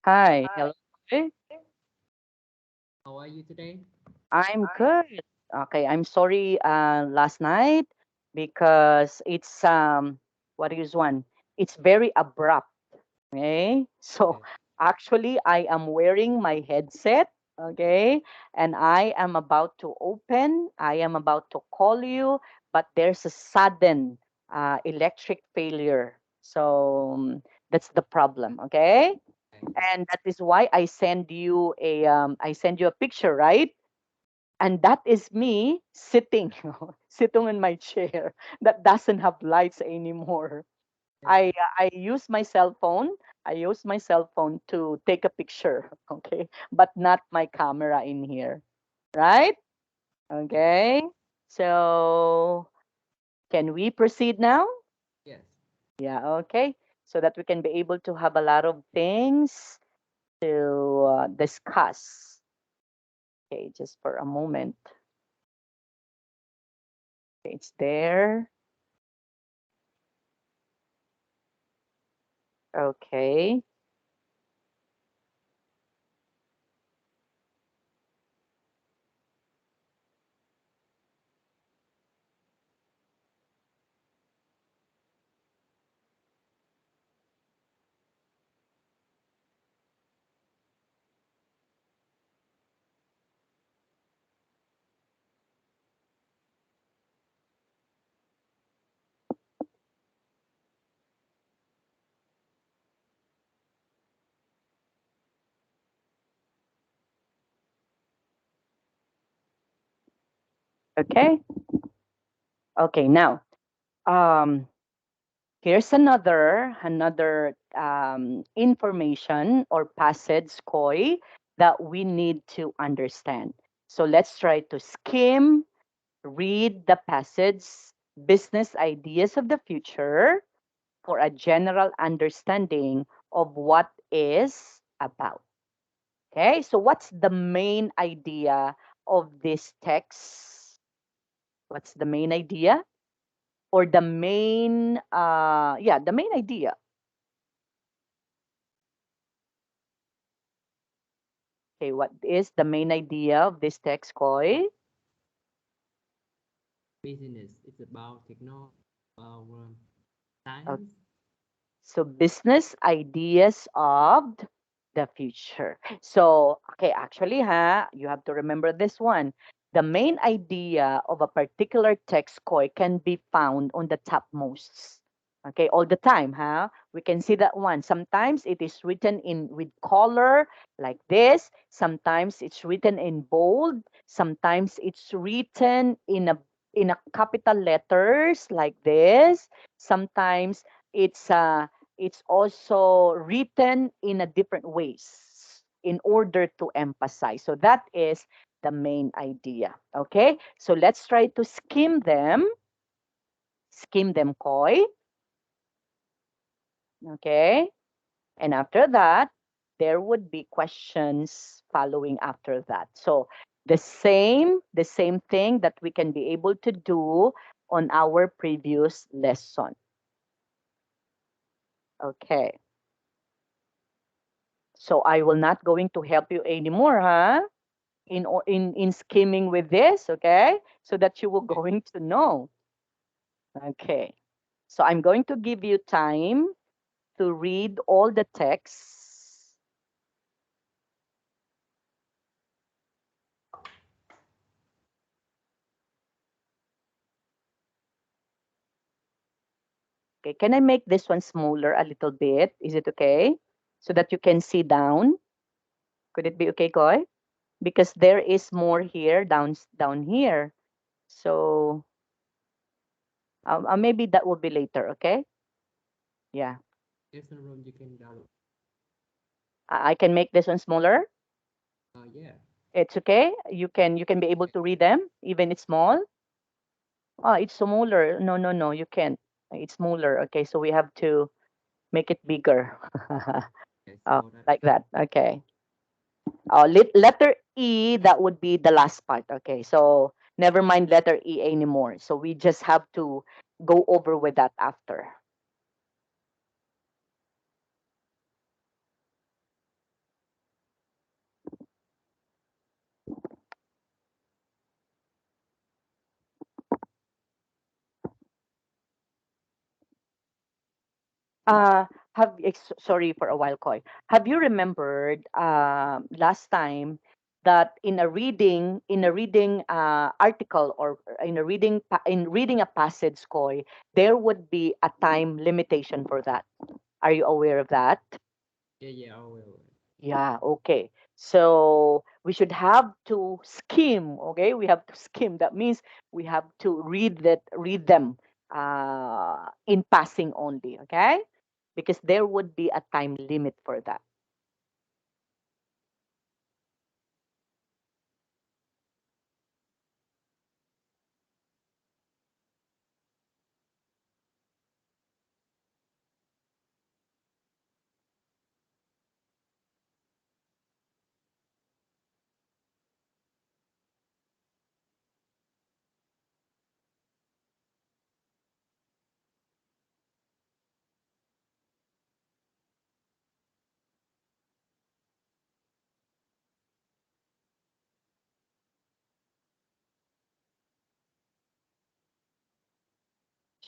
Hi, hello. Hey, How are you today? I'm good. Okay, I'm sorry last night because it's what is one? It's very abrupt, okay? So Okay. actually I am wearing my headset, okay? And I am about to call you, but there's a sudden electric failure. So that's the problem, okay? Okay. And that is why I send you a picture, right? And that is me sitting sitting in my chair that doesn't have lights anymore. Yeah. I use my cell phone. I use my cell phone to take a picture, okay, but not my camera in here, right? Yeah. Okay. So can we proceed now? Yes. Yeah, okay. So that we can be able to have a lot of things to discuss. Okay, just for a moment. Okay, it's there. Okay. Okay. Okay. Now, um, here's another information or passage, Koi, that we need to understand. So let's try to skim, read the passage, business ideas of the future for a general understanding of what is about. Okay. So what's the main idea of this text? What's the main idea? Or the main the main idea. Okay, what is the main idea of this text, Koi? Business. It's about technology, about Uh, science. so business ideas of the future. So okay, actually you have to remember this one. The main idea of a particular text, Koi, can be found on the topmost. Okay, all the time, we can see that one. Sometimes it is written in with color like this. Sometimes it's written in bold. Sometimes it's written in a capital letters like this. Sometimes it's it's also written in a different ways in order to emphasize. So that is the main idea. Okay, so let's try to skim them, Koi. Okay, and after that, there would be questions following after that. So the same thing that we can be able to do on our previous lesson. Okay. So I will not going to help you anymore, in skimming with this, okay? So that you will Okay. going to know. Okay. So I'm going to give you time to read all the texts. Okay, can I make this one smaller a little bit? Is it okay? So that you can see down. Could it be okay, Koy? Because there is more here down here. So maybe that will be later, okay? Yeah. There's no room you can download. I can make this one smaller. Yeah. It's okay. You can be able Okay. to read them even it's small. Oh, it's smaller. No, no, no. You can't. It's smaller. Okay, so we have to make it bigger. Okay. Oh, So that. like that. Okay. Letter E. That would be the last part. Okay, so never mind letter E anymore. So we just have to go over with that after. Uh, sorry for a while, Koi. Have you remembered last time that in a reading article, or in reading a passage, Koi, there would be a time limitation for that. Are you aware of that? Yeah, yeah, I will. Yeah, okay. So we should have to skim, okay? We have to skim. That means we have to read them in passing only, okay? Because there would be a time limit for that.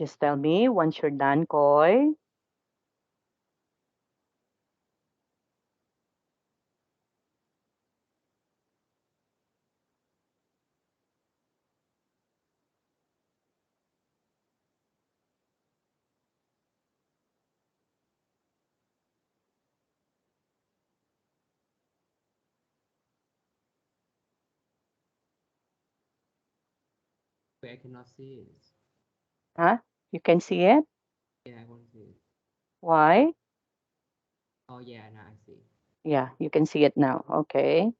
Just tell me once you're done, Koy. Wait, I cannot see it. Huh? You can see it? Yeah, I want to see it. Why? Oh, yeah, now I see. Yeah, you can see it now. Okay.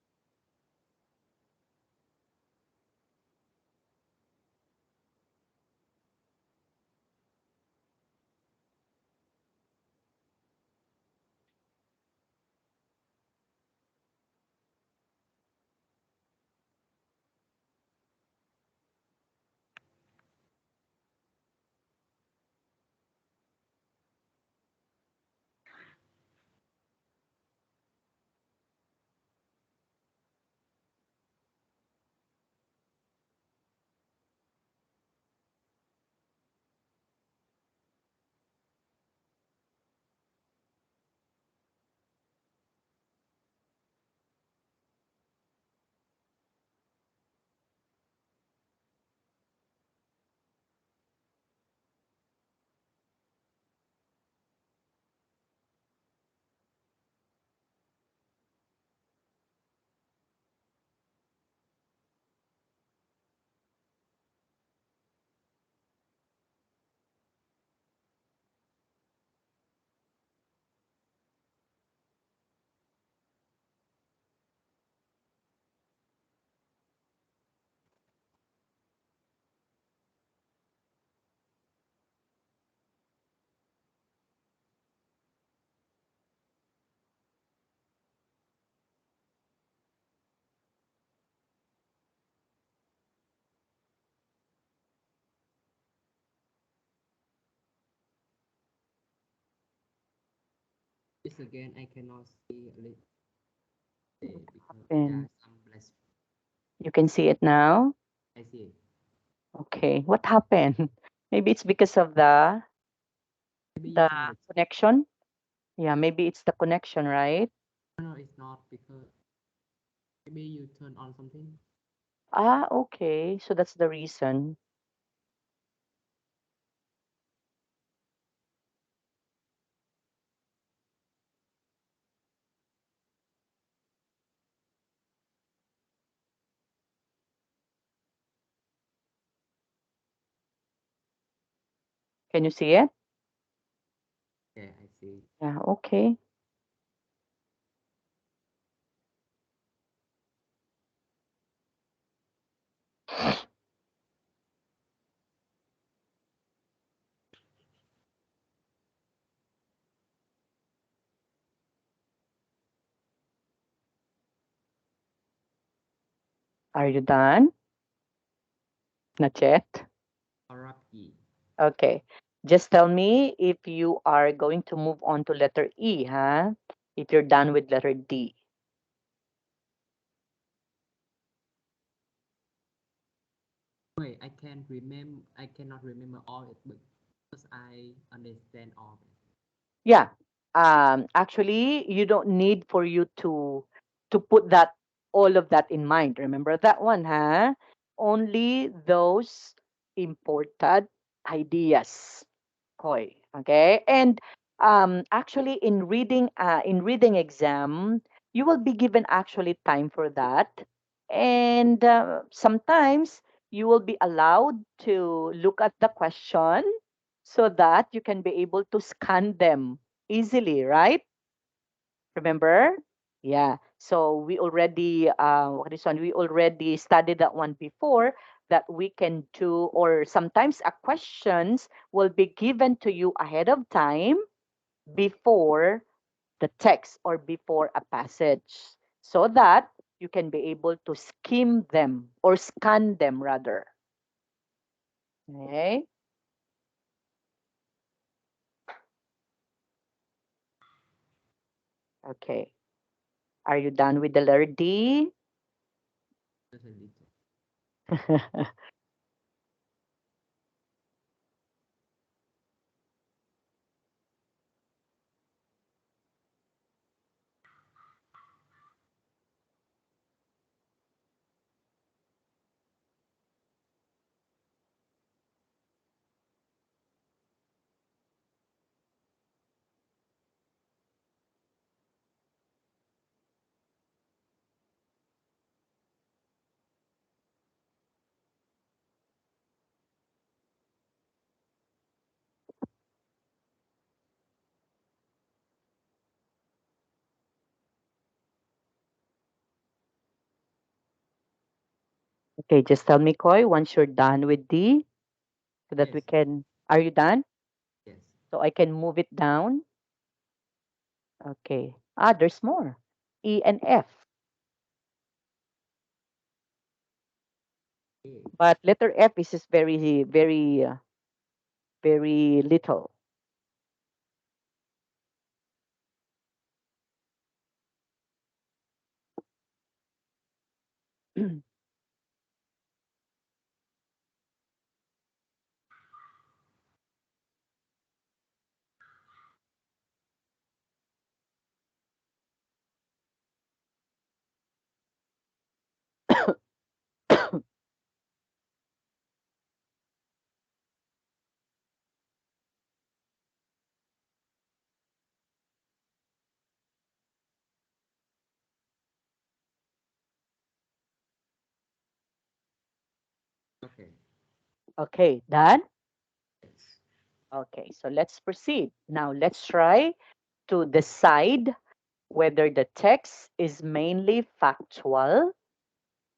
This again, I cannot see a little because there are And some less. you can see it now? I see it. Okay. What happened? Maybe it's because of Maybe you the turn the. connection? Yeah, maybe it's the connection, right? No, it's not because maybe you turn on something. Ah, okay. So that's the reason. Can you see it? Yeah, I see. Yeah, okay. Are you done? Not yet. Haragi. Okay. Just tell me if you are going to move on to letter E, huh? If you're done with letter D. Wait, I can't remember. I cannot remember all it, but because I understand all of it. Yeah. Actually, you don't need for you to put that all of that in mind. Remember that one, huh? Only those important ideas. Koi. Okay. And actually in reading exam, you will be given actually time for that. And sometimes you will be allowed to look at the question so that you can be able to scan them easily, right? Remember? Yeah. So we already what is one? We already studied that one before, that we can do, or sometimes a questions will be given to you ahead of time before the text or before a passage, so that you can be able to skim them or scan them rather. Okay? Okay. Are you done with the letter D? Just a little. Okay, just tell me, Koi, once you're done with D, so that we Yes, can. Are you done? yes. So I can move it down. Okay. Ah, there's more. E and F. Okay, But letter F is just very, very, very little. okay. Okay, done? Yes. Okay, so let's proceed. Now let's try to decide whether the text is mainly factual,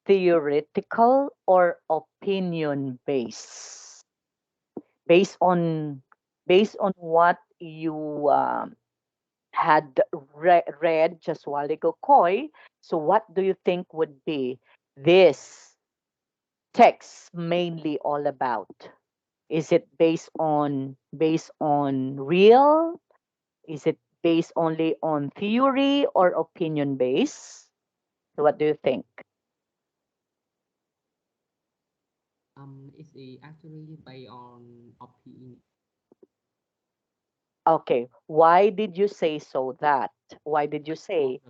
theoretical, or opinion based. Based on based on what you had read just a while ago, Koi. So what do you think would be this text mainly all about? Is it based on real? Is it based only on theory or opinion based? So what do you think? It's actually based on opinion. Okay, why did you say so that? Why did you Not say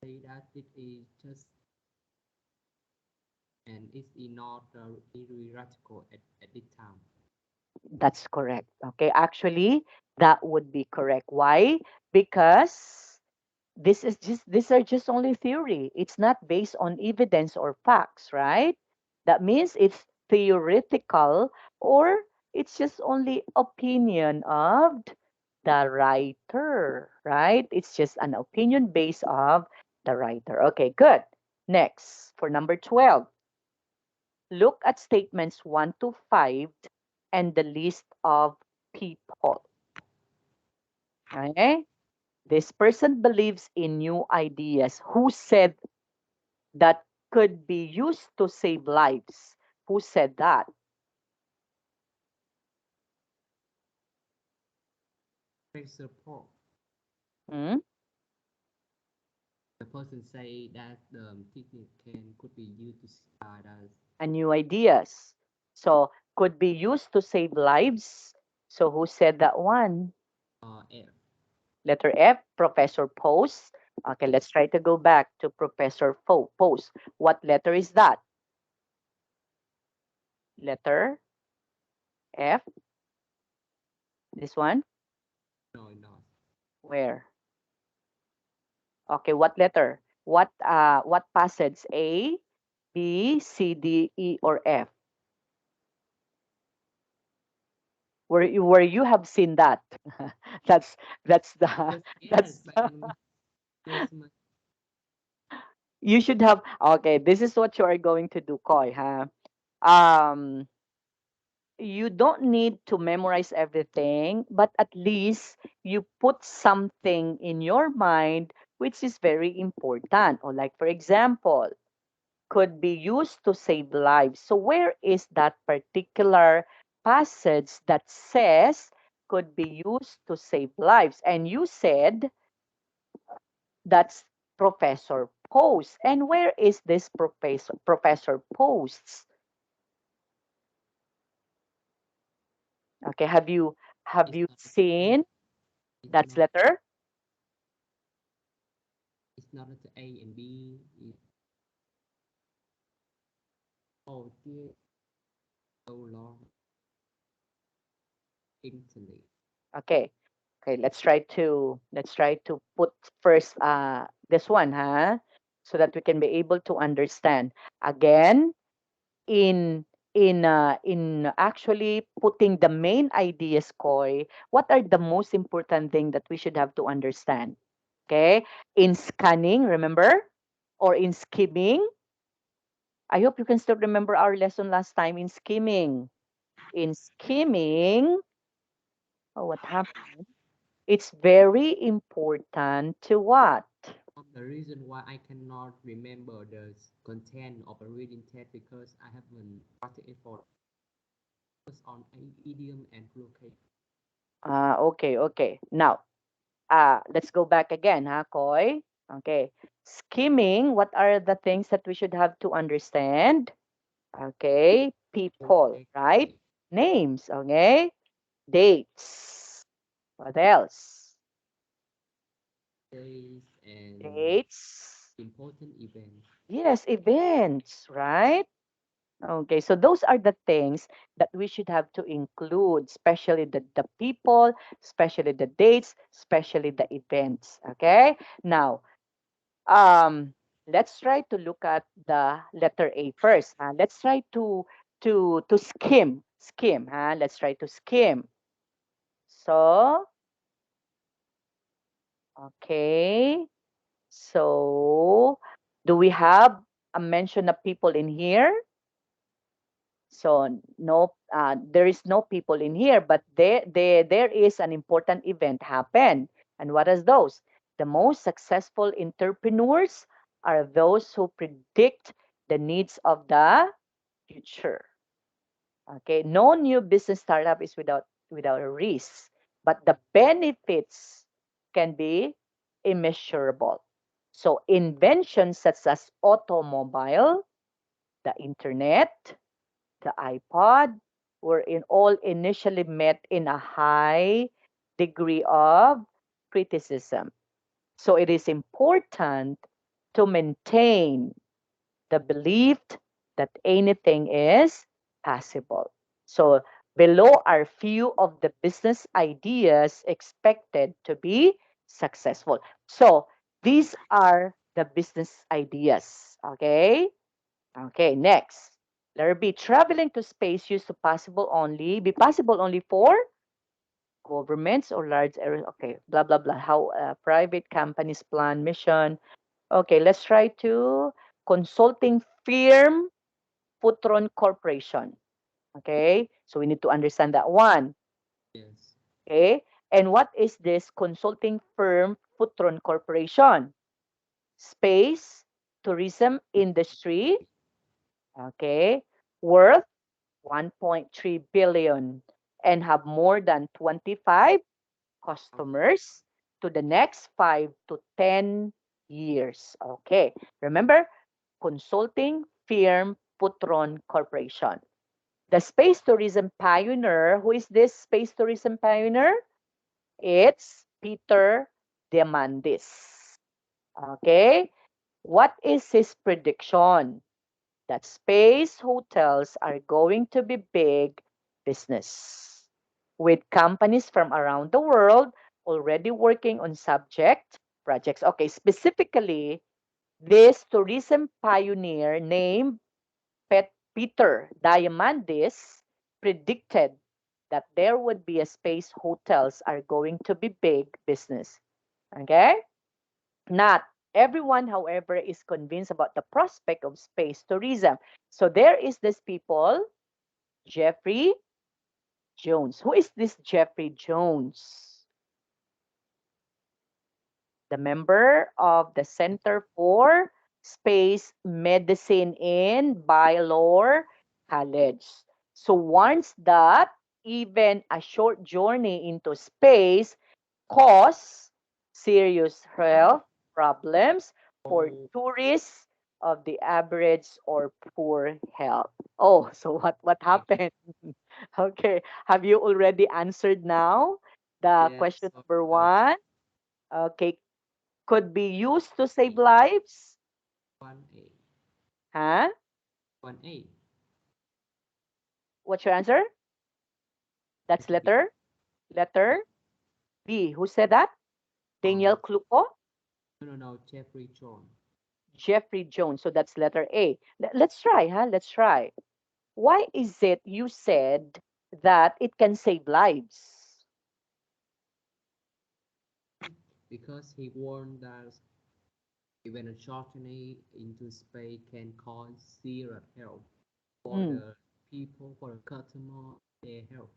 say that it is just and it's not theoretical at this time. that's correct? Okay, actually, that would be correct. Why? Because these are just only theory. It's not based on evidence or facts, right? That means it's theoretical, or it's just only opinion of the writer, right? It's just an opinion based of the writer. Okay, good. Next, for number 12, look at statements 1 to 5 and the list of people. Okay? This person believes in new ideas. Who said that could be used to save lives? Who said that? They support Hmm? the person say that the technique can could be used to as And new ideas. So, could be used to save lives. So, who said that one? F. Letter F, Professor Post. Okay, let's try to go back to Professor Post. What letter is that? Letter F. This one? No, not. Where? Okay, what letter? What passage? A, B, C, D, E, or F? Where you have seen that? that's that's the Just yes, that's but just my you should have. Okay, this is what you are going to do, Koi, huh? Um, you don't need to memorize everything, but at least you put something in your mind which is very important. Or like for example, could be used to save lives. So where is that particular passage that says could be used to save lives? And you said that's Professor Post. And where is this Professor Posts? Okay, have it's you not A, seen it's that's not letter? it's not letter A and B. It's oh dear, so long internet. Okay. Okay, let's try to put first this one, huh? So that we can be able to understand. Again, in in actually putting the main ideas, Koi, what are the most important thing that we should have to understand? Okay? In scanning, remember? Or in skimming? I hope you can still remember our lesson last time in skimming. In skimming, oh, what happened? It's very important to what? The reason why I cannot remember the content of a reading test because I haven't practiced it for focus on idiom and collocation. Okay, okay. Now, let's go back again, huh, Koi? Okay. Skimming, what are the things that we should have to understand? Okay. People, right? Okay, Names, okay? Dates. What else? days and Dates. important events. Yes, events, right? Okay, so those are the things that we should have to include, especially the people, especially the dates, especially the events. Okay, now let's try to look at the letter A first. Let's try to skim. Let's try to skim. So okay, so do we have a mention of people in here? So no, there is no people in here, but there is an important event happen. And what is those? The most successful entrepreneurs are those who predict the needs of the future. Okay, no new business startup is without a risk, but the benefits can be immeasurable. So inventions such as automobile, the internet, the iPod were in all initially met in a high degree of criticism. So it is important to maintain the belief that anything is possible. So below are few of the business ideas expected to be successful. So these are the business ideas. Okay. Okay, next. Letter B, traveling to space used to be possible only for governments or large areas. Okay, blah, blah, blah. How private companies plan mission. Okay, let's try to consulting firm, Putron Corporation. Okay, so we need to understand that one. Yes, Okay, and what is this consulting firm, Putron Corporation? Space tourism industry. Okay, worth 1.3 billion and have more than 25 customers to the next 5 to 10 years. Okay. Remember, consulting firm Putron Corporation. The space tourism pioneer, who is this space tourism pioneer? It's Peter. Demandis. Okay? What is his prediction? That space hotels are going to be big business with companies from around the world already working on subject projects. Okay, specifically, this tourism pioneer named Peter Diamandis predicted that there would be a space hotels are going to be big business. Okay? Not everyone, however, is convinced about the prospect of space tourism. So there is this people, Jeffrey Jones. Who is this Jeffrey Jones? The member of the Center for Space Medicine in Baylor College. So warns that even a short journey into space cause serious health problems for Oh, tourists of the average or poor health. Oh, so what okay. happened? Okay, have you already answered now the Yeah, question so number one? Okay, could be used to save lives. 1A. Huh? 1A. What's your answer? That's Letter B. letter B. Who said that? Daniel Um, Cluco? no, Jeffrey John. Jeffrey Jones. So that's letter A. Let's try, huh? Let's try. Why is it you said that it can save lives? Because he warned that even a journey into space can cause serious health for Hmm. the people, for the customer, their health.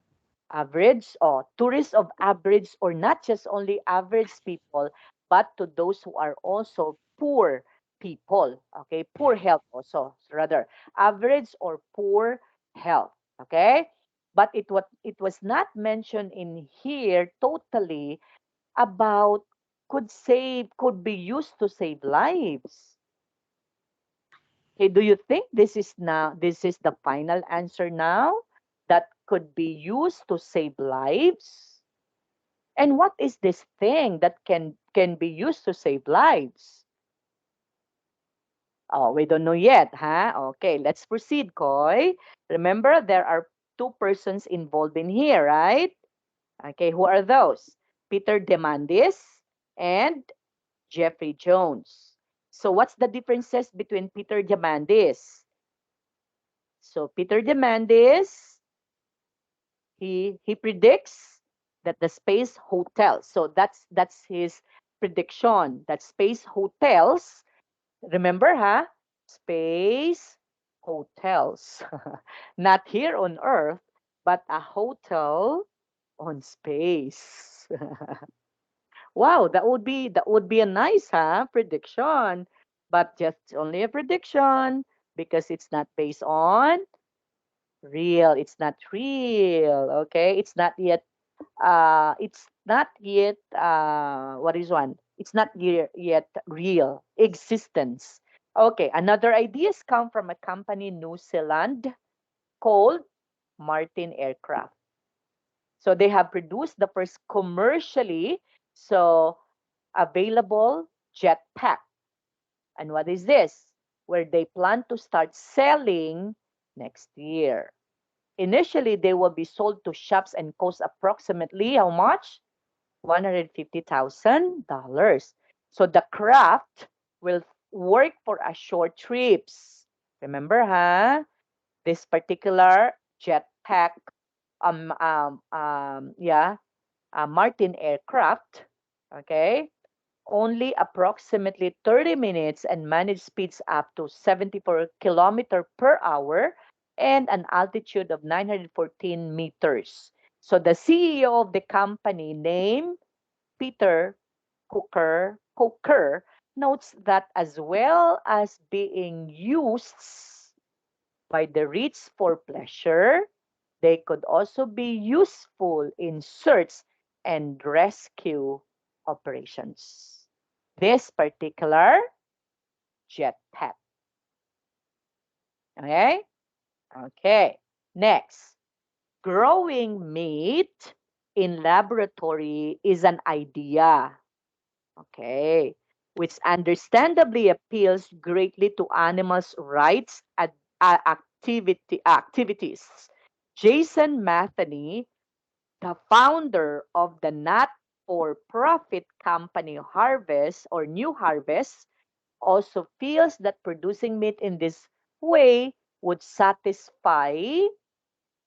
Average or tourists of average, or not just only average people, but to those who are also poor people. Okay, poor health also, rather average or poor health. Okay, but it was not mentioned in here totally about could be used to save lives. Okay, do you think this is the final answer now that could be used to save lives? And what is this thing that can be used to save lives? Oh, we don't know yet, huh? Okay, let's proceed, Koi. Remember, there are two persons involved in here, right? Okay, who are those? Peter Demandis and Jeffrey Jones. So what's the differences between Peter Demandis? So Peter Demandis, he predicts that the space hotels. So that's his prediction that space hotels. Remember, huh? Space hotels, not here on Earth, but a hotel on space. Wow, that would be a nice, huh, prediction, but just only a prediction because it's not based on real. It's not real. Okay, it's not yet what is one? It's not yet real existence. Okay, another ideas come from a company in New Zealand called Martin Aircraft. So they have produced the first commercially so available jetpack. And what is this? Where they plan to start selling next year. Initially, they will be sold to shops and cost approximately how much? $150,000. So the craft will work for a short trips. Remember, huh? This particular jetpack, yeah, Martin aircraft, okay, only approximately 30 minutes and manage speeds up to 74 kilometer per hour and an altitude of 914 meters. So the CEO of the company named Peter Cooker notes that as well as being used by the rich for pleasure, they could also be useful in search and rescue operations. This particular jetpack. Okay? Okay. Next, growing meat in laboratory is an idea. Okay. Which understandably appeals greatly to animals' rights activities. Jason Matheny, the founder of the not for profit company Harvest or New Harvest, also feels that producing meat in this way would satisfy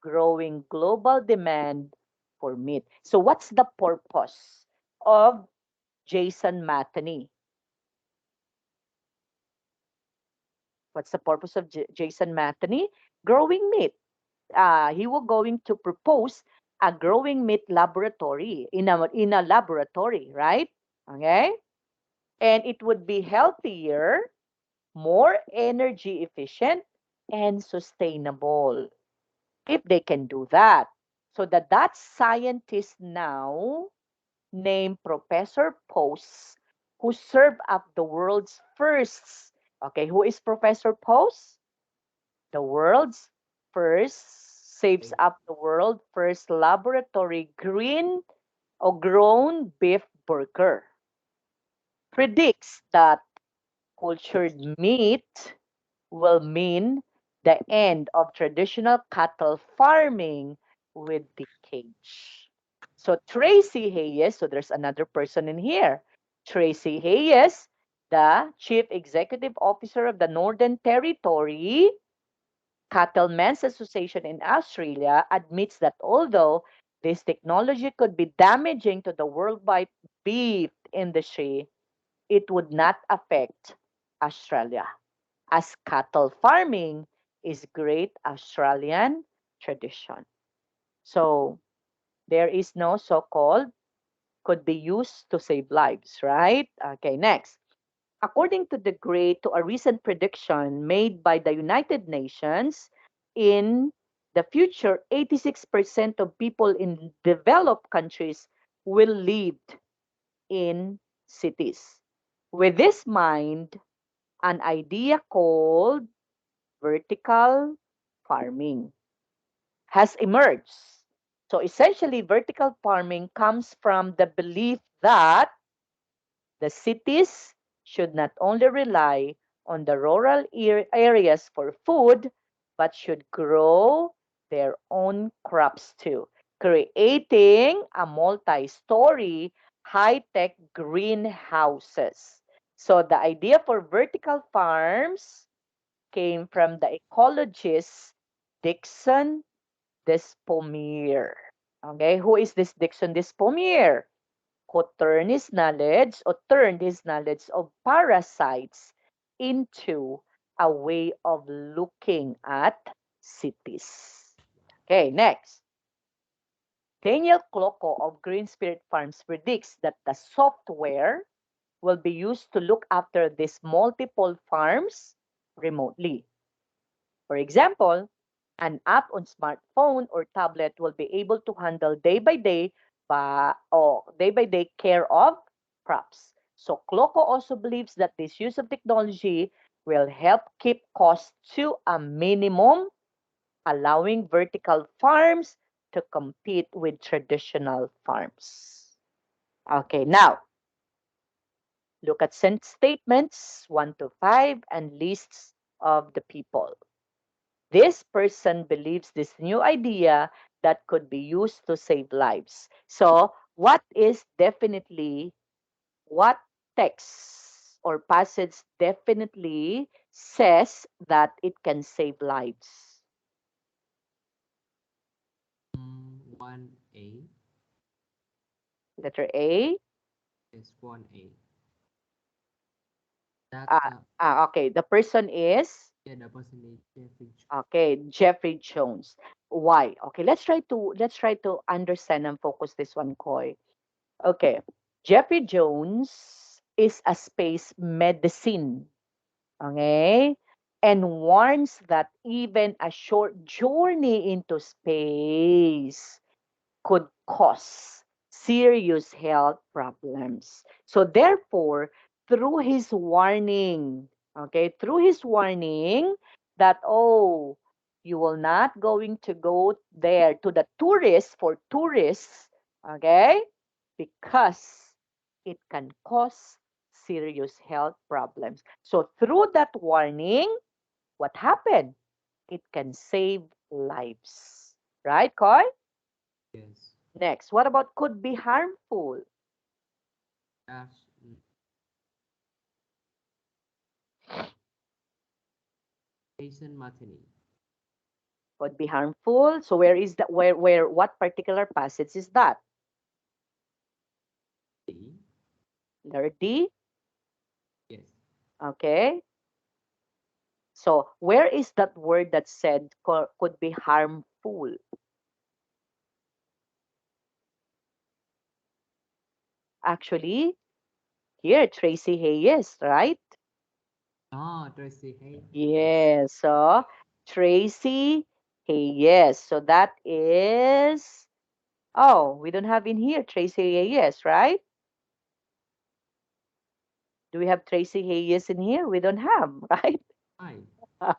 growing global demand for meat. So, what's the purpose of Jason Matheny? What's the purpose of Jason Matheny? Growing meat. He was going to propose a growing meat laboratory in a laboratory, right? Okay, and it would be healthier, more energy efficient, and sustainable if they can do that. So the Dutch scientist now named Professor Post, who served up the world's first. Okay, who is Professor Post? The world's first saves Okay. up the world first laboratory green or grown beef burger. Predicts that cultured meat will mean the end of traditional cattle farming with decades. So Tracy Hayes, so there's another person in here. Tracy Hayes, the Chief Executive Officer of the Northern Territory, Cattlemen's Association in Australia, admits that although this technology could be damaging to the worldwide beef industry, it would not affect Australia, as cattle farming is great Australian tradition. So there is no so-called could be used to save lives, right? Okay, next. According to the great to a recent prediction made by the United Nations, in the future, 86% of people in developed countries will live in cities. With this mind, an idea called vertical farming has emerged. So essentially, vertical farming comes from the belief that the cities should not only rely on the rural areas for food, but should grow their own crops too, creating a multi story, high tech greenhouses. So the idea for vertical farms came from the ecologist Dixon Despomier. Okay, who is this Dixon Despomier? Who turned his knowledge of parasites into a way of looking at cities. Okay, next. Daniel Cloco of Green Spirit Farms predicts that the software will be used to look after these multiple farms remotely. For example, an app on smartphone or tablet will be able to handle day by day care of crops. So Cloco also believes that this use of technology will help keep costs to a minimum, allowing vertical farms to compete with traditional farms. Okay, now look at statements 1 to 5 and lists of the people. This person believes this new idea that could be used to save lives. So, what text or passage definitely says that it can save lives? 1A Letter A. is 1A. That Okay, the person is yeah, the person is Jeffrey. okay, Jeffrey Jones. Why? Okay, let's try to understand and focus this one, Koi. Okay. Jeffrey Jones is a space medicine, okay? And warns that even a short journey into space could cause serious health problems. So therefore, through his warning, okay, through his warning that you will not going to go there to the tourists for tourists, okay? Because it can cause serious health problems. So through that warning, what happened? It can save lives. Right, Koi? Yes. Next, what about could be harmful? That's Jason Martini. Could be harmful. So where is that? Where? What particular passage is that? D. Letter D. Yes. Okay. So where is that word that said could be harmful? Actually, here Tracy Hayes, right? Ah, Tracy Hay. Yes. Yes. So Tracy Hayes. So that is. Oh, we don't have in here Tracy Hayes, right? Do we have Tracy Hayes in here? We don't have, right? Fine.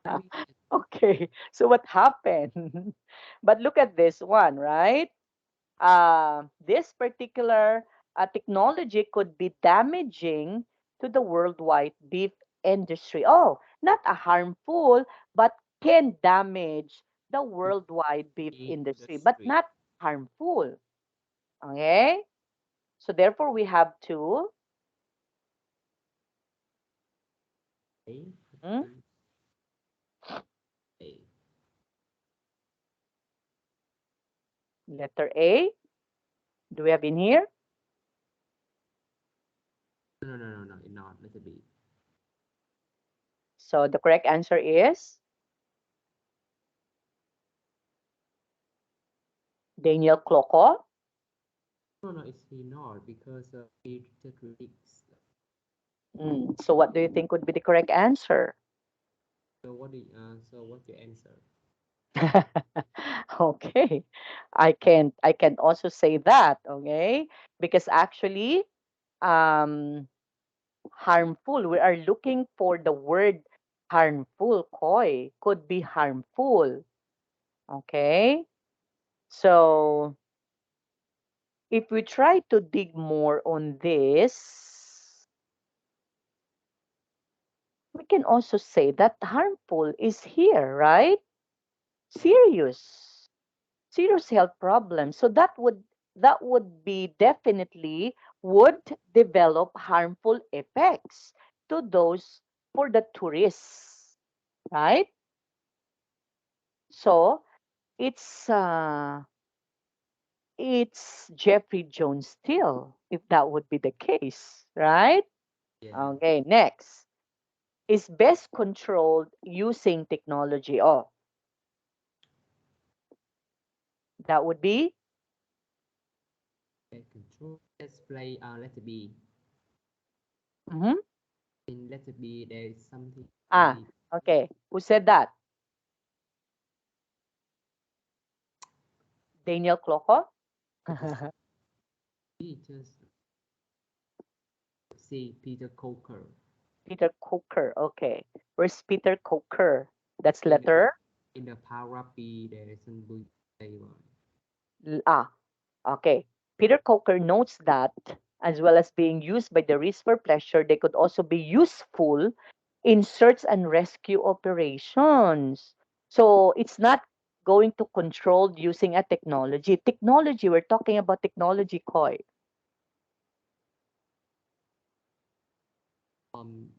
I mean, Okay. So what happened? But look at this one, right? This particular technology could be damaging to the worldwide beef industry. Oh, not a harmful, but can damage the to worldwide beef the industry, but industry. not harmful. Okay? So therefore, we have to A. hmm, A. letter A. Do we have in here? No, no, no, no, no, not. Let it be. So the correct answer is Daniel Cloco. No, no, it's he not because he just leaks. So what do you think would be the correct answer? So what's your answer? Okay. I can also say that, okay? Because actually um harmful, we are looking for the word harmful, koi, could be harmful, okay? So if we try to dig more on this, we can also say that harmful is here, right? Serious. Serious health problems. So that would be definitely would develop harmful effects to those for the tourists, right? So it's Jeffrey Jones still, if that would be the case, right? Yeah. Okay, next is best controlled using technology. Oh, that would be Okay, control. Let's play letter B. mhm. In letter B, there is something Ah, very okay. Who said that? Daniel Cloco? just we just see Peter Coker Peter Coker. Okay. Where's Peter Coker? That's in letter the paragraph B. There is some blue table. Ah. Okay. Peter Coker notes that, as well as being used by the risk for pleasure, they could also be useful in search and rescue operations. So it's not going to control using a technology. Technology, we're talking about technology, Koi.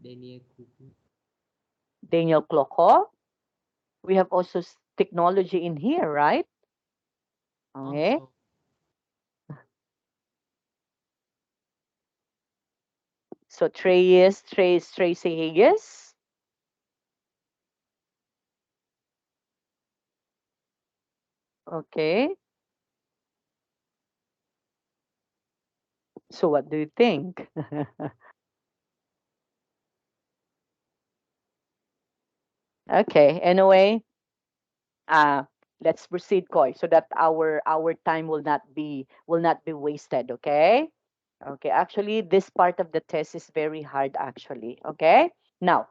Daniel Cook. Daniel Cloco. We have also technology in here, right? Okay. Also, So Tracy Higgins. Okay. So what do you think? Okay. Anyway, uh let's proceed, Koy, so that our time will not be wasted, okay? Okay. Actually, this part of the test is very hard actually, okay? Now,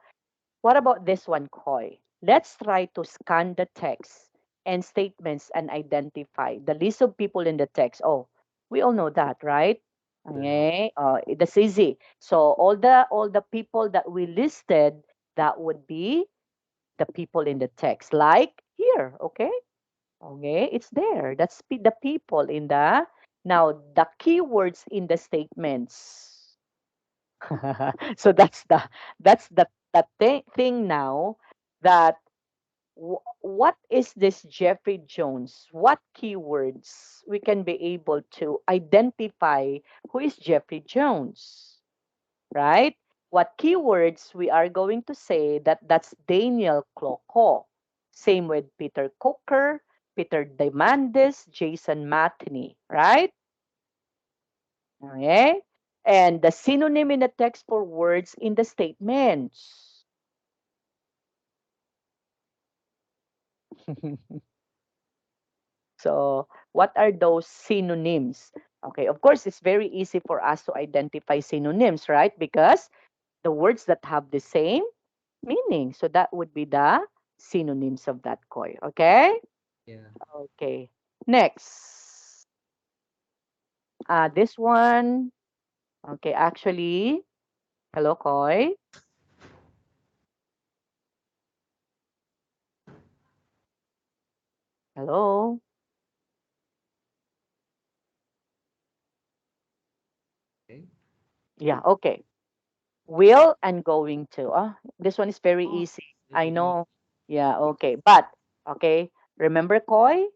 what about this one, Koy? Let's try to scan the text and statements and identify the list of people in the text. Oh, we all know that, right? Yeah. Okay, that's easy. So all the people that we listed, that would be the people in the text. Like here, okay? Okay, it's there. That's the people in the now the keywords in the statements. So that's the thing now that what is this Jeffrey Jones? What keywords we can be able to identify who is Jeffrey Jones, right? What keywords we are going to say that that's Daniel Cloco. Same with Peter Coker, Peter Demandis, Jason Matney, right? Okay. And the synonym in the text for words in the statements. So, what are those synonyms? Okay, of course, it's very easy for us to identify synonyms, right? Because the words that have the same meaning. So, that would be the synonyms of that koi. Okay? Yeah. Okay. Next. This one. Okay, actually, hello, koi. Hello. Okay. Yeah, okay. Will and going to. This one is very Oh, easy. I very easy. know. Yeah, okay. But, okay, remember, Koi?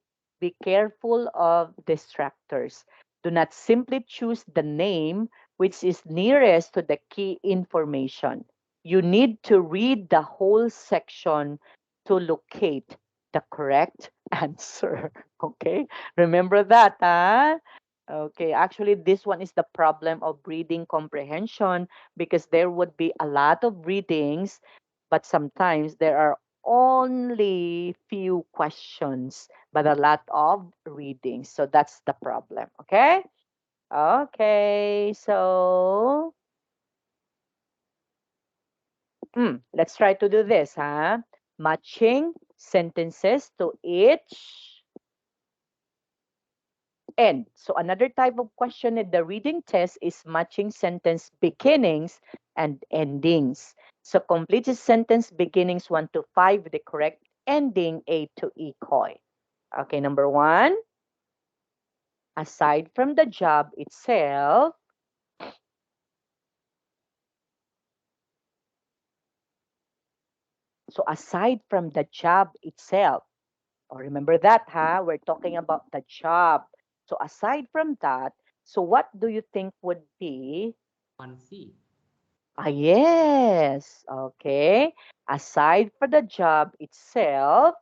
Be careful of distractors. Do not simply choose the name which is nearest to the key information. You need to read the whole section to locate the correct answer. Okay? Remember that, huh? Okay, actually, this one is the problem of reading comprehension because there would be a lot of readings, but sometimes there are only few questions, but a lot of readings. So that's the problem. Okay? Okay, so let's try to do this, huh? Matching sentences to each end. So another type of question in the reading test is matching sentence beginnings and endings. So complete the sentence beginnings 1 to 5 with the correct ending A to E Khoi. Okay, number 1, aside from the job itself, so aside from the job itself, oh, remember that, huh? We're talking about the job. So aside from that, so what do you think would be? One C. Yes. Okay. Aside for the job itself,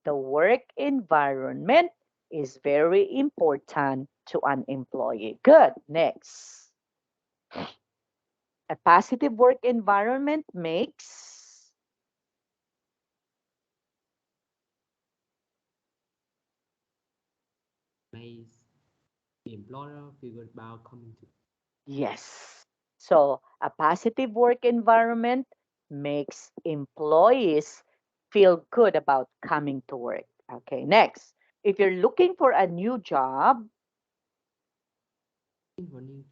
the work environment is very important to an employee. Good. Next. A positive work environment makes, Makes the employer feel good about coming to. yes. So, a positive work environment makes employees feel good about coming to work. Okay. Next. If you're looking for a new job, Running,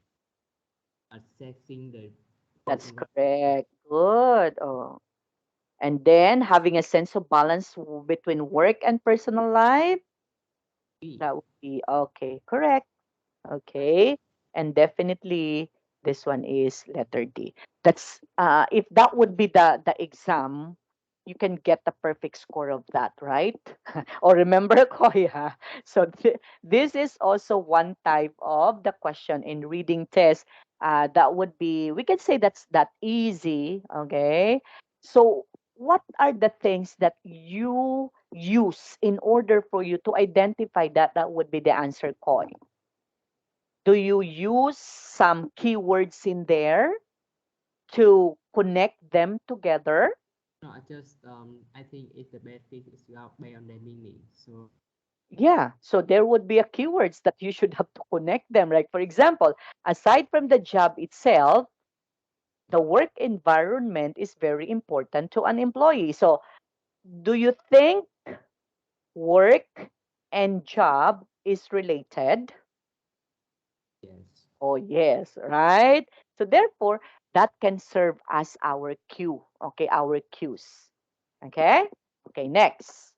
assessing the work that's environment. correct. Good. Oh. And then having a sense of balance between work and personal life. B. That would be okay. Correct. Okay. And definitely this one is letter D. That's if that would be the exam, you can get the perfect score of that, right? Or remember Koya. So this is also one type of the question in reading test. That would be, we can say that's that easy. Okay. So what are the things that you use in order for you to identify that that would be the answer, Koy? Do you use some keywords in there to connect them together? No, I think it's the best thing is based on their meaning. So Yeah, so there would be a keywords that you should have to connect them. Like for example, aside from the job itself, the work environment is very important to an employee. So do you think work and job is related? yes. Oh, yes, right? So therefore, that can serve as our cue, okay, our cues. Okay? Okay, next.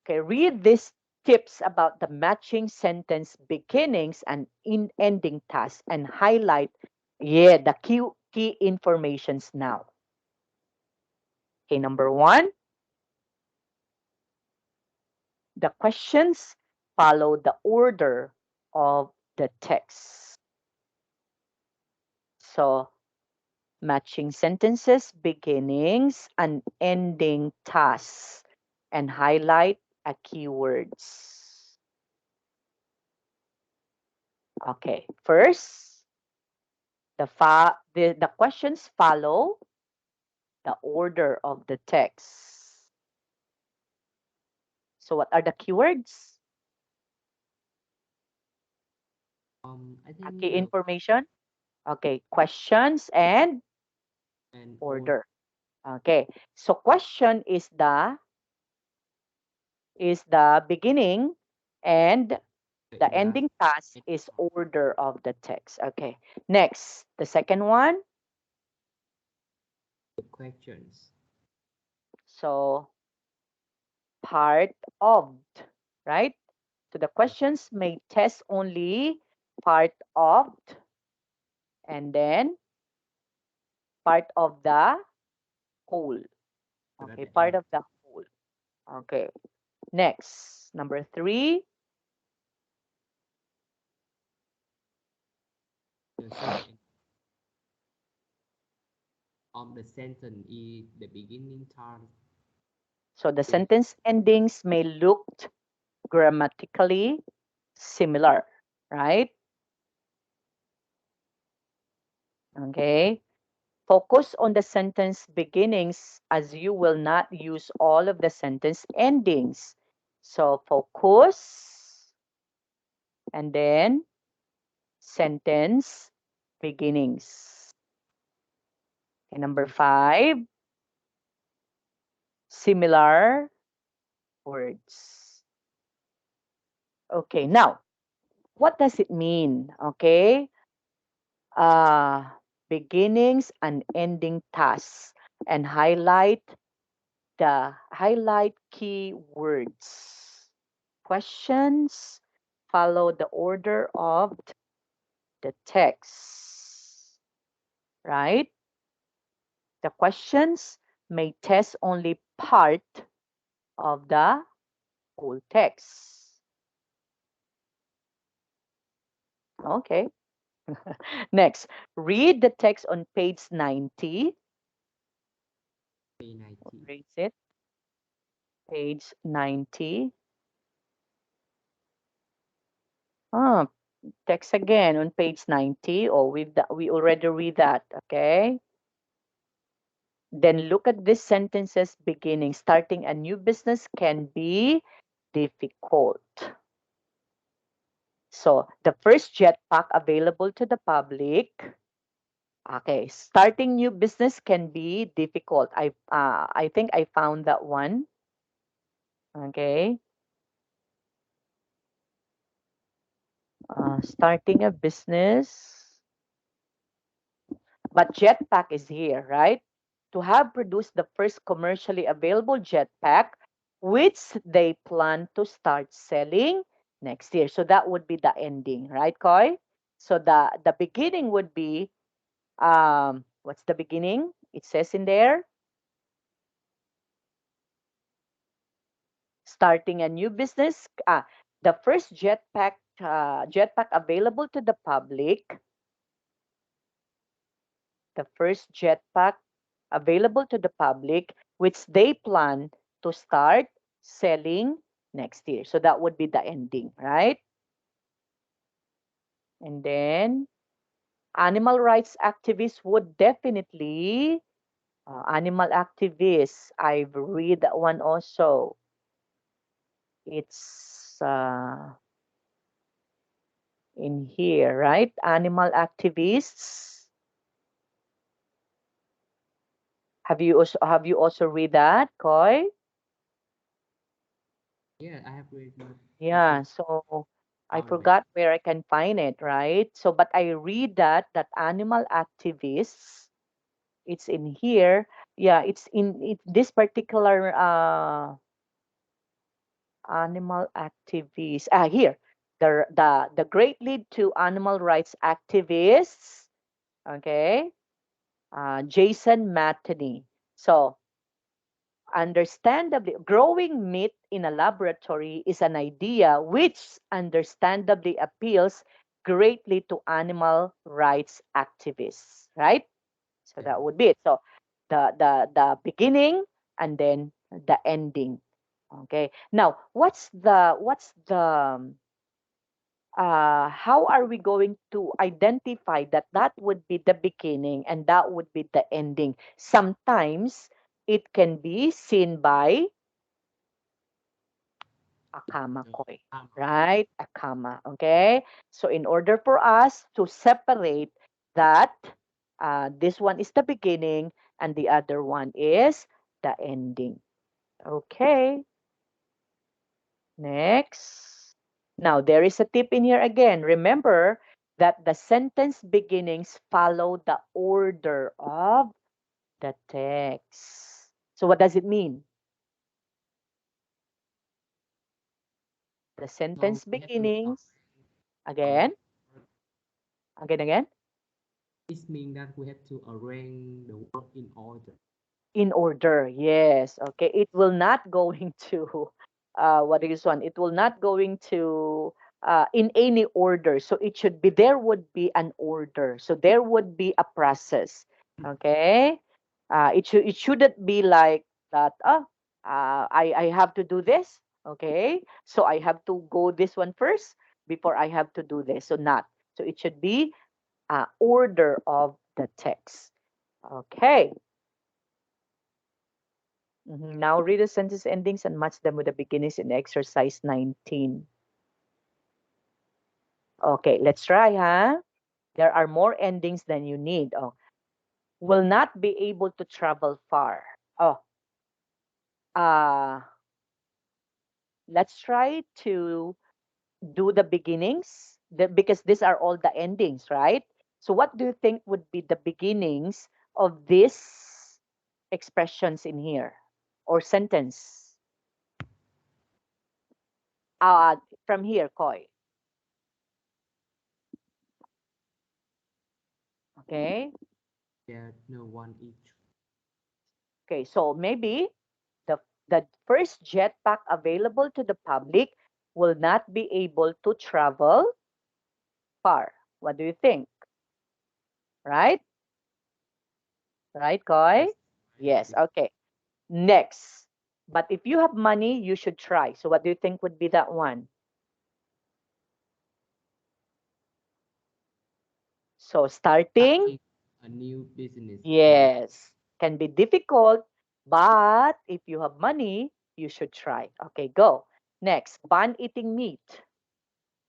Okay, read these tips about the matching sentence beginnings and in ending tasks and highlight, yeah, the key informations now. Okay, number one, the questions follow the order of the text. So, matching sentences, beginnings, and ending tasks, and highlight a keywords. Okay, first, the questions follow the order of the text. So, what are the keywords? I A think key the information. Okay, questions and and or order. Okay, so question is the beginning, and the the last ending task is order of the text. Okay. Next, the second one. the questions. So part of, right? So the questions may test only part of, and then part of the whole. But at Okay, the part end, of the whole. Okay. Next, number three. the sentence of the sentence is the beginning task. So the With sentence endings may look grammatically similar, right? Okay. Focus on the sentence beginnings as you will not use all of the sentence endings. So focus and then sentence beginnings. Okay, number the five, similar words. Okay, now what does it mean? Okay, uh, beginnings and ending tasks, and highlight key words. Questions follow the order of the text, right? The questions may test only part of the whole text. Okay. Next, read the text on page 90. P90. Read it. Page 90. Ah, text again on page 90. Oh, we already read that. Okay. Then look at these sentences beginning. Starting a new business can be difficult. So, the first jetpack available to the public. Okay, starting new business can be difficult. I think I found that one. Okay, starting a business, but jetpack is here, right? To have produced the first commercially available jetpack, which they plan to start selling next year. So that would be the ending, right, Koi? So the beginning would be what's the beginning? It says in there, starting a new business. The first jetpack available to the public, the first jetpack available to the public, which they plan to start selling next year. So that would be the ending, right? And then animal rights activists would definitely, animal activists, I've read that one also. It's in here, right? Animal activists. Have you also read that, Koi? Yeah, I have read more. Yeah, so I found it. forgot where I can find it, right? So, but I read that animal activists, it's in here. Yeah, it's in this particular animal activists. Ah, here. The Great Lead to Animal Rights Activists. Okay. Jason Matney. So, understandably, growing meat in a laboratory is an idea which understandably appeals greatly to animal rights activists, right? So Yeah. that would be it. So the beginning and then the ending. Okay. Now, how are we going to identify that that would be the beginning and that would be the ending? Sometimes it can be seen by a comma, No, Khoi, comma. right? A comma, okay? So in order for us to separate that, this one is the beginning and the other one is the ending. Okay, next. Now, there is a tip in here again. Remember that the sentence beginnings follow the order of the text. So what does it mean? The So sentence we have to beginnings, arrange. again, again. This means that we have to arrange the word in order. In order, yes. Okay. It will not going to what is one? It will not going to in any order. So it should be there would be an order. So there would be a process. Okay. It shouldn't be like that. I have to do this. Okay. So I have to go this one first before I have to do this. So not. So it should be order of the text. Okay. Now read the sentence endings and match them with the beginnings in exercise 19. Okay, let's try, huh? There are more endings than you need. Oh, will not be able to travel far. Oh, uh, let's try to do the beginnings because these are all the endings, right? So what do you think would be the beginnings of these expressions in here or sentence? Uh, from here, Koi. Okay. There no one each. Okay, so maybe the first jetpack available to the public will not be able to travel far. What do you think? Right? Right, Koi? Yes, right. Yes, Yes. okay. Next. But if you have money, you should try. So what do you think would be that one? So starting, Starting a new business can be yes, can be difficult, but if you have money, you should try. Okay, go. Next, ban eating meat.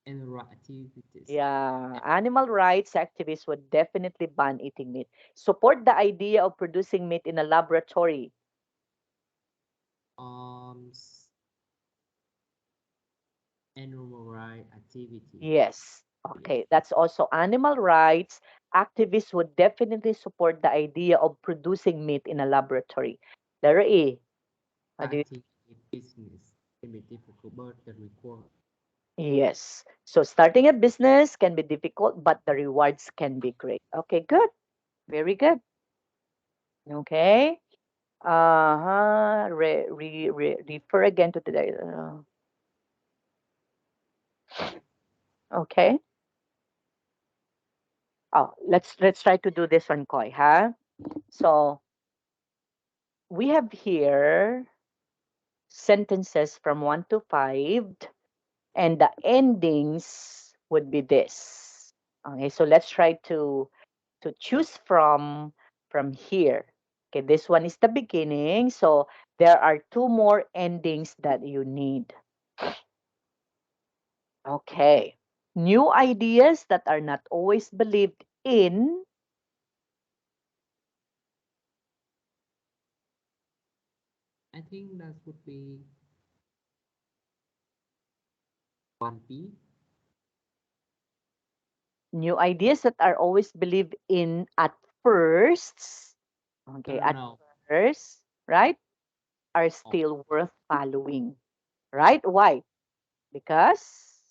and activities. Yeah, animal rights activists would definitely ban eating meat. Support the idea of producing meat in a laboratory. Um, animal right activity. Yes. Yes. Okay, that's also animal rights. Activists would definitely support the idea of producing meat in a laboratory. Letter E. What do you, Starting a business can be difficult, but the reward. yes. So starting a business can be difficult, but the rewards can be great. Okay, good. Very good. Okay. Refer again to today. Okay. Oh, let's try to do this one, Koi, huh? So we have here sentences from 1 to 5, and the endings would be this. Okay, so let's try to choose from here. Okay, this one is the beginning, so there are two more endings that you need. Okay. New ideas that are not always believed in. I think that would be 1B. New ideas that are always believed in at first, okay, No, at no. first, right, are Oh, still worth following, right? Why? Because,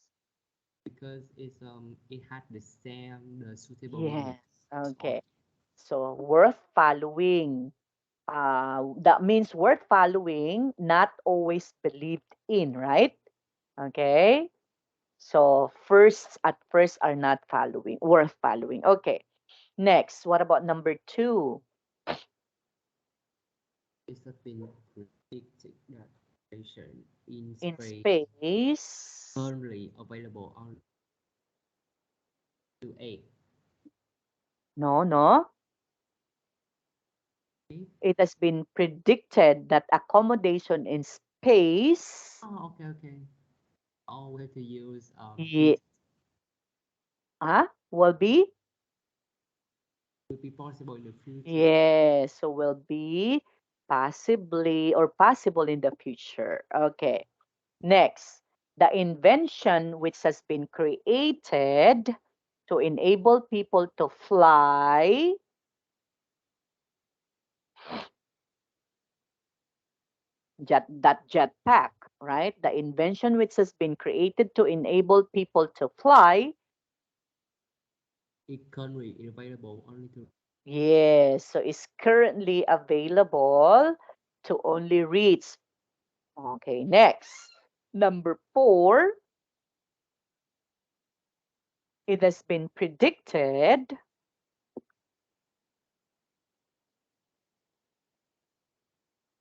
because it had the same the suitable yes, limits. So okay. So worth following. That means worth following, not always believed in, right? Okay. So firsts at first are not following, worth following. Okay. Next, what about number two? it has been predicted that station in In space space, currently available on to A. no, no. Okay. It has been predicted that accommodation in space, Oh, okay, okay. Always to use ye- will be, will be possible in the future. yes, so will be possibly or possible in the future. Okay. Next, the invention which has been created to enable people to fly, that jetpack, right? The invention which has been created to enable people to fly, It currently available only to yes, so is currently available to only reach. Okay, next. Number four, it has been predicted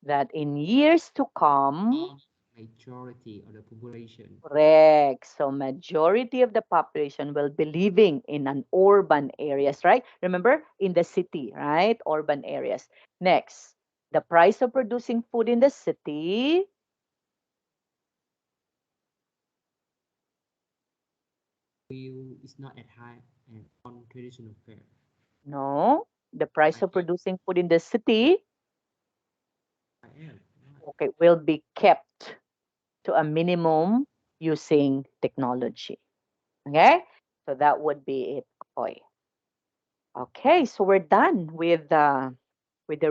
that in years to come, majority of the population. correct. So majority of the population will be living in an urban areas, right? Remember, in the city, right? Urban areas. Next, the price of producing food in the city. Will is not as high as on traditional fare. No, the price I of am, producing food in the city, I am. Right. okay, will be kept to a minimum using technology. Okay, so that would be it, Khoi. Okay, so we're done with the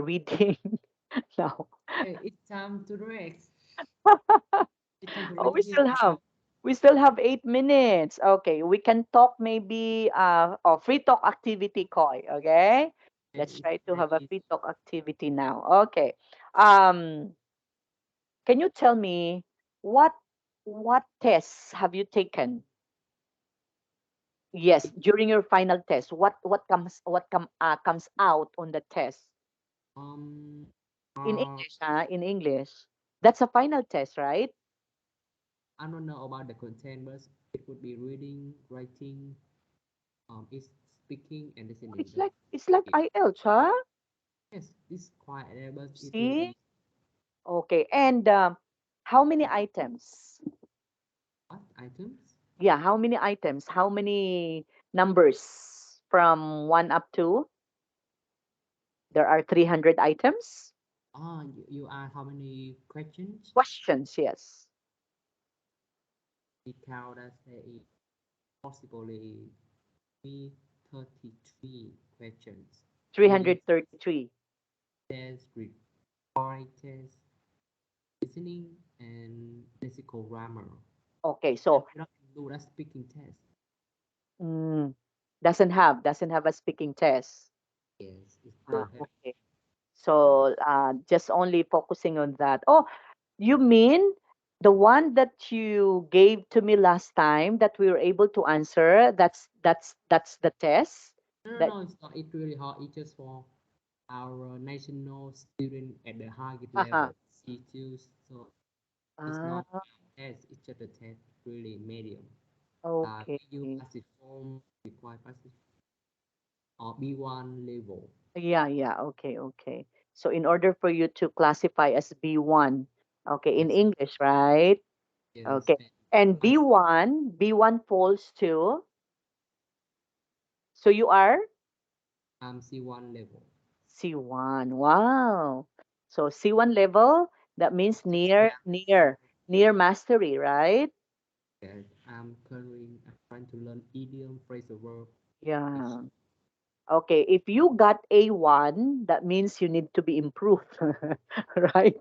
reading now. Hey, it's time to rest. It's time to Oh, rest here. we still have 8 minutes. Okay, we can talk maybe free talk activity, Koi. Okay, let's It's try to very have a easy. free talk activity now. Okay, can you tell me what what tests have you taken? Yes, during your final test, what comes out on the test Um, in uh, English? In English, that's a final test, right? I don't know about the content, but it would be reading, writing, it's speaking and Oh, listening. it's like Yeah. IELTS, huh? Yes, it's quite there, but it will See? be Okay. And how many items? what items? Yeah, how many items? How many numbers from 1 up to? There are 300 items? You ask how many questions? Questions, yes. We count as possibly 33 questions. Reading 333. test, writing test, listening, and lexical grammar. Okay, And so we don't include a speaking test. mm, doesn't have a speaking test. Yes, it don't have. Okay. So just only focusing on that. Oh, you mean the one that you gave to me last time that we were able to answer? That's the test. No, no, That no, it's not. It's really hard. It's just for our national student at the Hargie uh-huh. level, C2. So it's not Ah, test. It's just a test, really medium. okay. You pass it form, require pass it or B1 level. Yeah, yeah. Okay, okay. So in order for you to classify as B1, okay, in Yes, English, right? yes. Okay. And And I B1 falls to, so you are am C1 level. C1. Wow. So C1 level, that means Just near mastery, right? that I'm currently I'm trying to learn idiom, phrasal verb. Yeah. Okay, if you got A1, that means you need to be improved, right?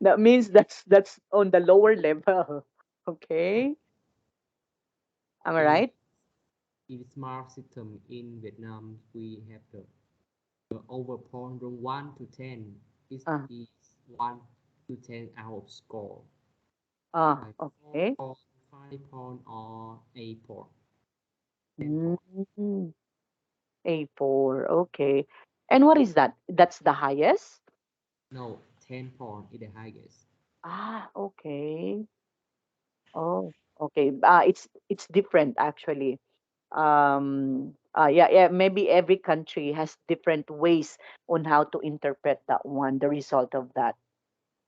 That means that's on the lower level. Okay, am I in right? in smart system in Vietnam, we have the over point from 1 to 10. It Uh, is 1 to 10 out of score, like four okay. point, 5 point, or 8 point, 10 point. Mm, A4. Okay. And what is that? That's the highest? No, 10 point is the highest. Okay. Oh, okay. It's different actually. Yeah, yeah. Maybe every country has different ways on how to interpret that one, the result of that.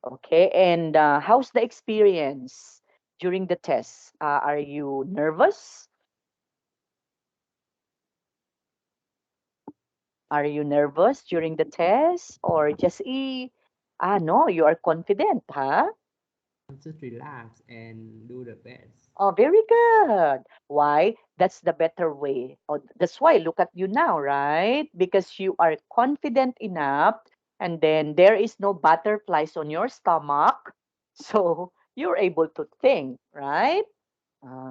Okay. And how's the experience during the test? Are you nervous? Are you nervous during the test or just no, you are confident, huh? Just relax and do the best. Oh, very good. Why? That's the better way. Oh, that's why look at you now, right? Because you are confident enough, and then there is no butterflies on your stomach. So you're able to think, right?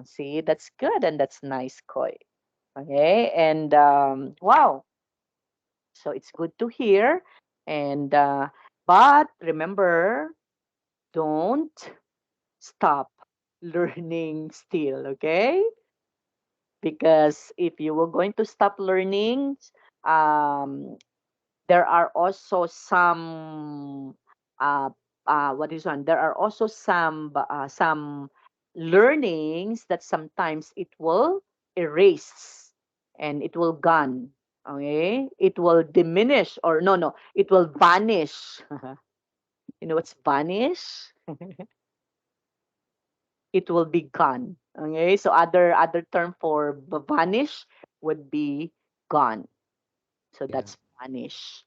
See, that's good and that's nice, Koi. Okay. And wow. So it's good to hear. And but remember, don't stop learning still, okay? Because if you were going to stop learning, um, there are also some what is one? There are also some learnings that sometimes it will erase and it will gone. Okay, it will diminish or no, it will vanish. You know what's vanish? It will be gone. Okay, so other term for vanish would be gone. So Yeah, that's vanish.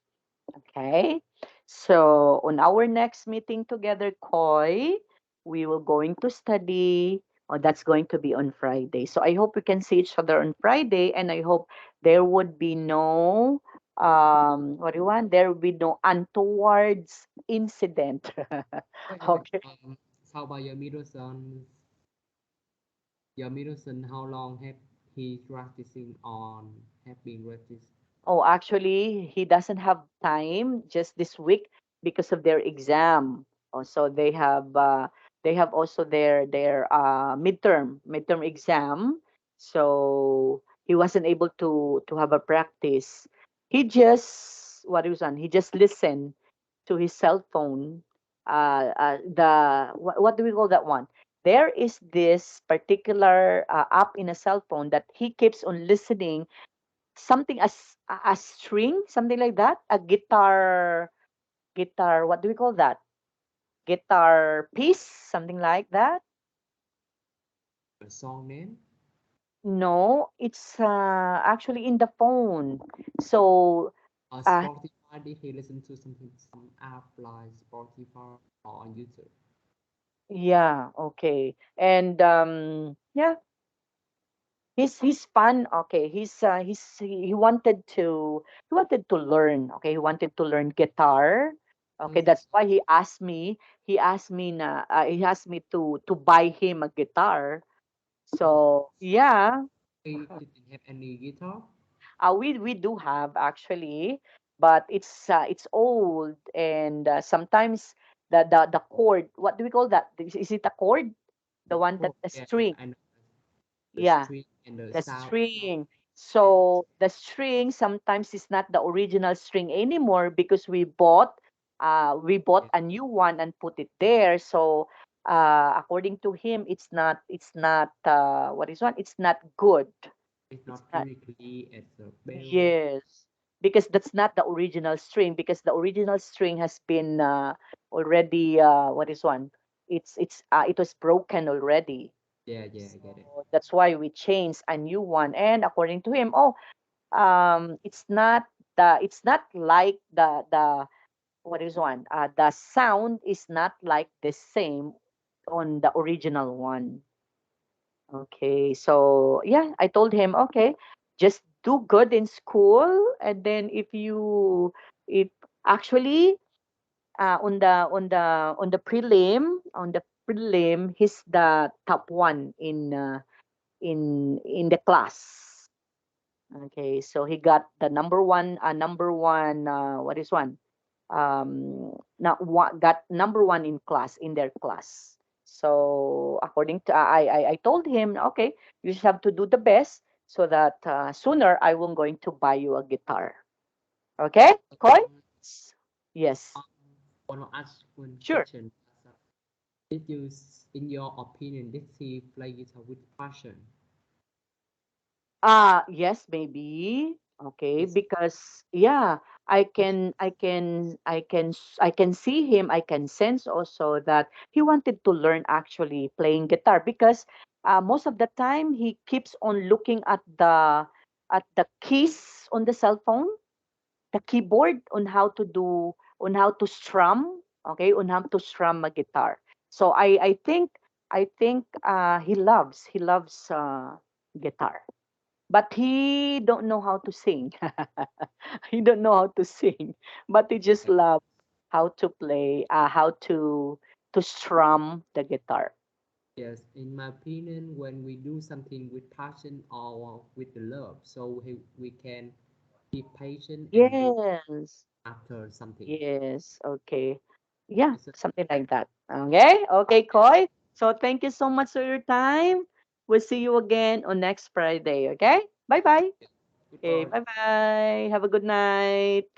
Okay. So on our next meeting together, Koi, we will going to study. Oh, that's going to be on Friday. So I hope we can see each other on Friday, and I hope there would be no what do you want? There will be no untowards incident. wait, wait. Okay. How about your middle son? Your middle son, how long have he practicing on have been registered? Oh, actually, he doesn't have time just this week because of their exam. Also, they have also their midterm exam. So he wasn't able to have a practice. He just what he was on. He just listened to his cell phone. What do we call that one? There is this particular app in a cell phone that he keeps on listening something as a string, something like that, a guitar, what do we call that? Guitar piece, something like that. A song name? No, it's actually in the phone. So Or uh Spotify? Did he listen to something, some app like Spotify or on YouTube? yeah, okay. And yeah, he's fun. Okay, he wanted to learn. Okay, he wanted to learn guitar. Okay, Just that's why he asked me to buy him a guitar. oh, So yeah, he didn't have any guitar. we do have actually, but it's old and sometimes the cord. What do we call that? Is it a cord? The The one that chord, the yeah, string. I know the Yeah, string and the the sound. string. Yeah, So the string sometimes is not the original string anymore because we bought yeah. a new one and put it there. So according to him, it's not what is one? It's not good. It's It's not not. perfectly as a bell. Yes, because that's not the original string. Because the original string has been already what is one? It was broken already. Yeah, yeah, I get it. So that's why we changed a new one. And according to him, it's not like the what is one? The sound is not like the same on the original one. Okay, so yeah, I told him, okay, just do good in school, and then if actually on the prelim, he's the top one in the class. Okay, so he got the number one, what is one? Not one, got number one in class, in their class. So according to I told him, okay, you just have to do the best so that sooner I will going to buy you a guitar. Okay, Koi? Yes, Um, want to ask one sure. question. Did you, in your opinion, did he play guitar with passion? Yes, maybe. Okay, It's because yeah, which I can see him, I can sense also that he wanted to learn actually playing guitar because most of the time he keeps on looking at the keys on the cell phone, the keyboard on how to strum, okay, on how to strum a guitar. So I think he loves guitar, but he don't know how to sing. He don't know how to sing, but he just love how to play, how to strum the guitar. yes, in my opinion, when we do something with passion or with the love, so we can be patient and wait Yes, after something. yes, okay, yeah, It's a, something like that. Okay, okay, Koi. So thank you so much for your time. We'll see you again on next Friday. Okay, bye bye. Okay, goodbye. bye bye. Have a good night.